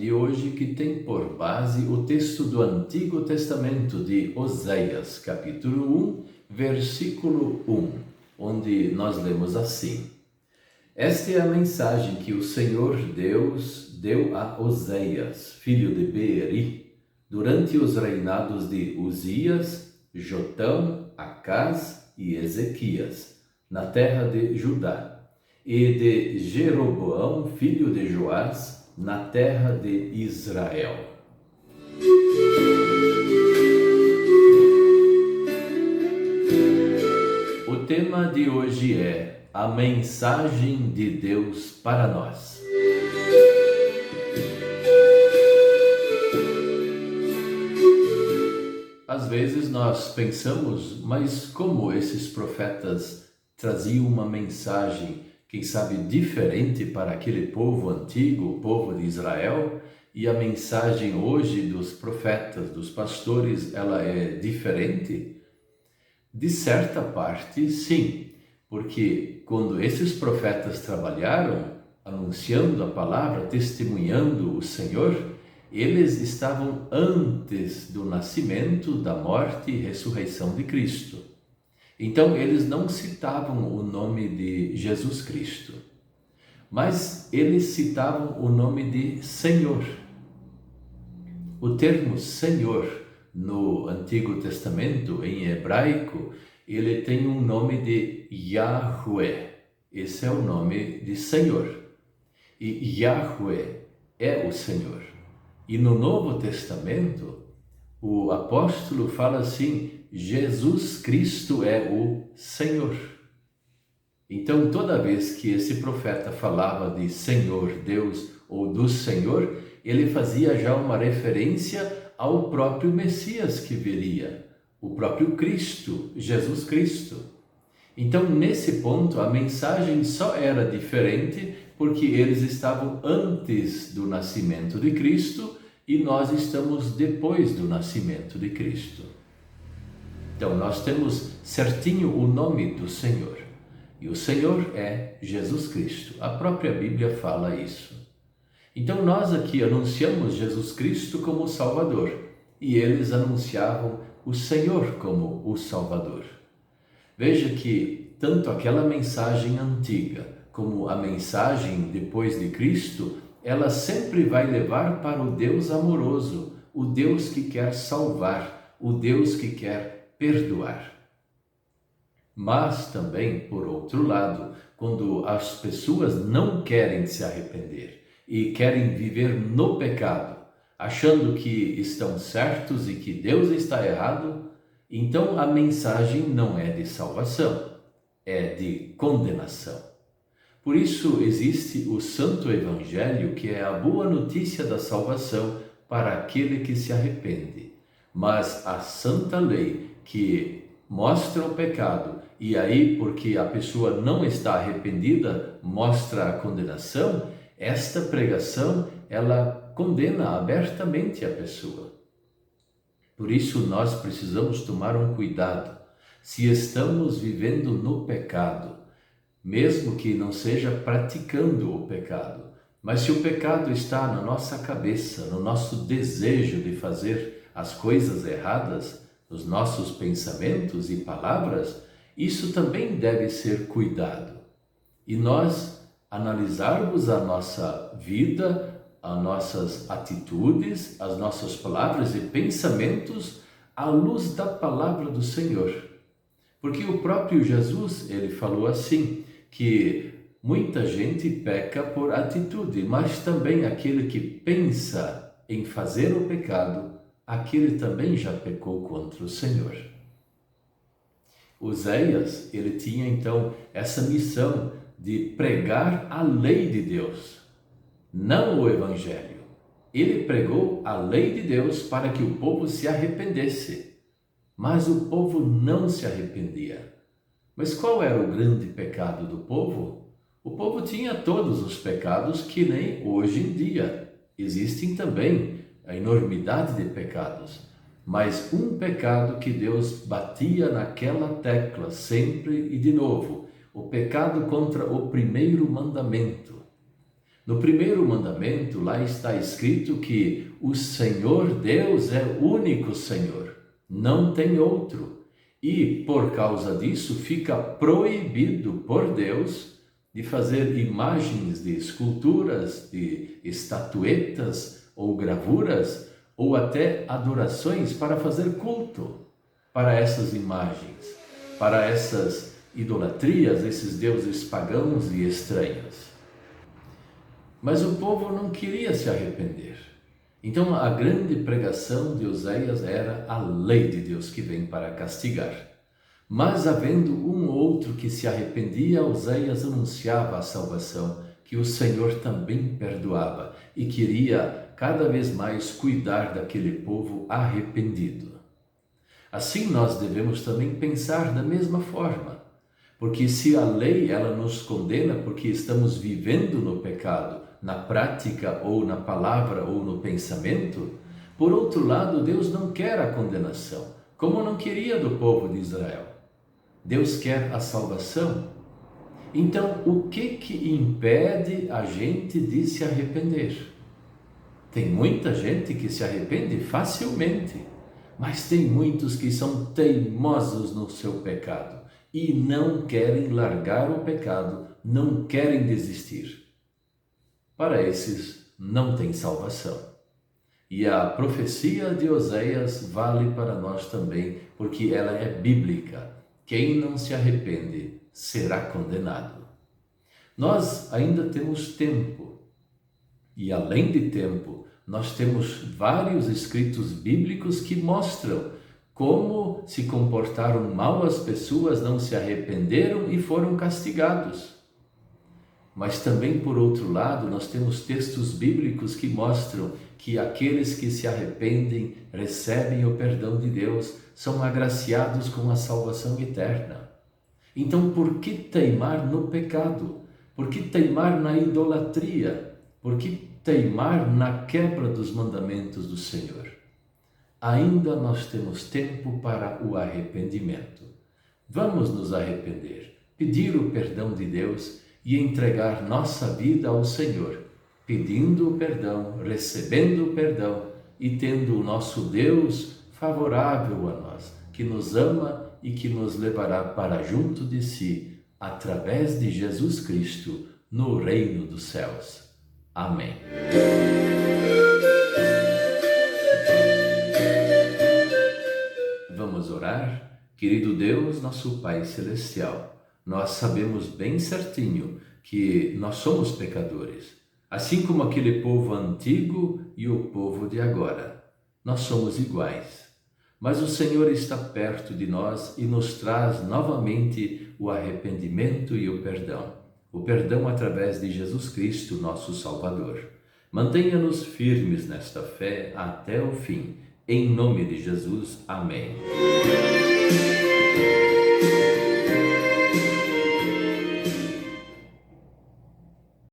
de hoje, que tem por base o texto do Antigo Testamento de Oséias, capítulo 1, versículo 1, onde nós lemos assim: Esta é a mensagem que o Senhor Deus deu a Oséias, filho de Beeri, durante os reinados de Uzias, Jotão, Acaz e Ezequias, na terra de Judá, e de Jeroboão, filho de Joás, na terra de Israel. O tema de hoje é a mensagem de Deus para nós. Às vezes nós pensamos, mas como esses profetas traziam uma mensagem, quem sabe, diferente para aquele povo antigo, o povo de Israel, e a mensagem hoje dos profetas, dos pastores, ela é diferente? De certa parte, sim, porque quando esses profetas trabalharam, anunciando a palavra, testemunhando o Senhor, eles estavam antes do nascimento, da morte e ressurreição de Cristo. Então, eles não citavam o nome de Jesus Cristo, mas eles citavam o nome de Senhor. O termo Senhor no Antigo Testamento, em hebraico, ele tem um nome de Yahweh. Esse é o nome de Senhor. E Yahweh é o Senhor. E no Novo Testamento, o apóstolo fala assim: Jesus Cristo é o Senhor. Então, toda vez que esse profeta falava de Senhor, Deus, ou do Senhor, ele fazia já uma referência ao próprio Messias que viria, o próprio Cristo, Jesus Cristo. Então, nesse ponto, a mensagem só era diferente porque eles estavam antes do nascimento de Cristo e nós estamos depois do nascimento de Cristo. Então, nós temos certinho o nome do Senhor. E o Senhor é Jesus Cristo. A própria Bíblia fala isso. Então, nós aqui anunciamos Jesus Cristo como o Salvador. E eles anunciavam o Senhor como o Salvador. Veja que tanto aquela mensagem antiga como a mensagem depois de Cristo, ela sempre vai levar para o Deus amoroso, o Deus que quer salvar, o Deus que quer perdoar. Mas também, por outro lado, quando as pessoas não querem se arrepender e querem viver no pecado, achando que estão certos e que Deus está errado, então a mensagem não é de salvação, é de condenação. Por isso existe o Santo Evangelho, que é a boa notícia da salvação para aquele que se arrepende. Mas a Santa Lei, que mostra o pecado, e aí, porque a pessoa não está arrependida, mostra a condenação, esta pregação, ela condena abertamente a pessoa. Por isso nós precisamos tomar um cuidado. Se estamos vivendo no pecado, mesmo que não seja praticando o pecado, mas se o pecado está na nossa cabeça, no nosso desejo de fazer as coisas erradas, nos nossos pensamentos e palavras, isso também deve ser cuidado. E nós analisarmos a nossa vida, as nossas atitudes, as nossas palavras e pensamentos à luz da palavra do Senhor. Porque o próprio Jesus, ele falou assim, que muita gente peca por atitude, mas também aquele que pensa em fazer o pecado, aquele também já pecou contra o Senhor. Oséias, ele tinha então essa missão de pregar a lei de Deus, não o Evangelho. Ele pregou a lei de Deus para que o povo se arrependesse, mas o povo não se arrependia. Mas qual era o grande pecado do povo? O povo tinha todos os pecados que nem hoje em dia. Existem também a enormidade de pecados, mas um pecado que Deus batia naquela tecla sempre e de novo, o pecado contra o primeiro mandamento. No primeiro mandamento, lá está escrito que o Senhor Deus é o único Senhor, não tem outro. E por causa disso fica proibido por Deus de fazer imagens de esculturas, de estatuetas ou gravuras, ou até adorações para fazer culto para essas imagens, para essas idolatrias, esses deuses pagãos e estranhos. Mas o povo não queria se arrepender. Então a grande pregação de Oséias era a lei de Deus que vem para castigar. Mas havendo um ou outro que se arrependia, Oséias anunciava a salvação, que o Senhor também perdoava e queria cada vez mais cuidar daquele povo arrependido. Assim nós devemos também pensar da mesma forma, porque se a lei ela nos condena porque estamos vivendo no pecado, na prática ou na palavra ou no pensamento, por outro lado, Deus não quer a condenação, como não queria do povo de Israel. Deus quer a salvação. Então, o que impede a gente de se arrepender? Tem muita gente que se arrepende facilmente, mas tem muitos que são teimosos no seu pecado e não querem largar o pecado, não querem desistir. Para esses não tem salvação. E a profecia de Oséias vale para nós também, porque ela é bíblica. Quem não se arrepende será condenado. Nós ainda temos tempo, e além de tempo, nós temos vários escritos bíblicos que mostram como se comportaram mal as pessoas, não se arrependeram e foram castigados. Mas também, por outro lado, nós temos textos bíblicos que mostram que aqueles que se arrependem, recebem o perdão de Deus, são agraciados com a salvação eterna. Então, por que teimar no pecado? Por que teimar na idolatria? Por que teimar na quebra dos mandamentos do Senhor? Ainda nós temos tempo para o arrependimento. Vamos nos arrepender, pedir o perdão de Deus e entregar nossa vida ao Senhor, pedindo o perdão, recebendo o perdão e tendo o nosso Deus favorável a nós, que nos ama e que nos levará para junto de si, através de Jesus Cristo, no reino dos céus. Amém. Vamos orar? Querido Deus, nosso Pai Celestial, nós sabemos bem certinho que nós somos pecadores, assim como aquele povo antigo e o povo de agora. Nós somos iguais, mas o Senhor está perto de nós e nos traz novamente o arrependimento e o perdão através de Jesus Cristo, nosso Salvador. Mantenha-nos firmes nesta fé até o fim. Em nome de Jesus, amém.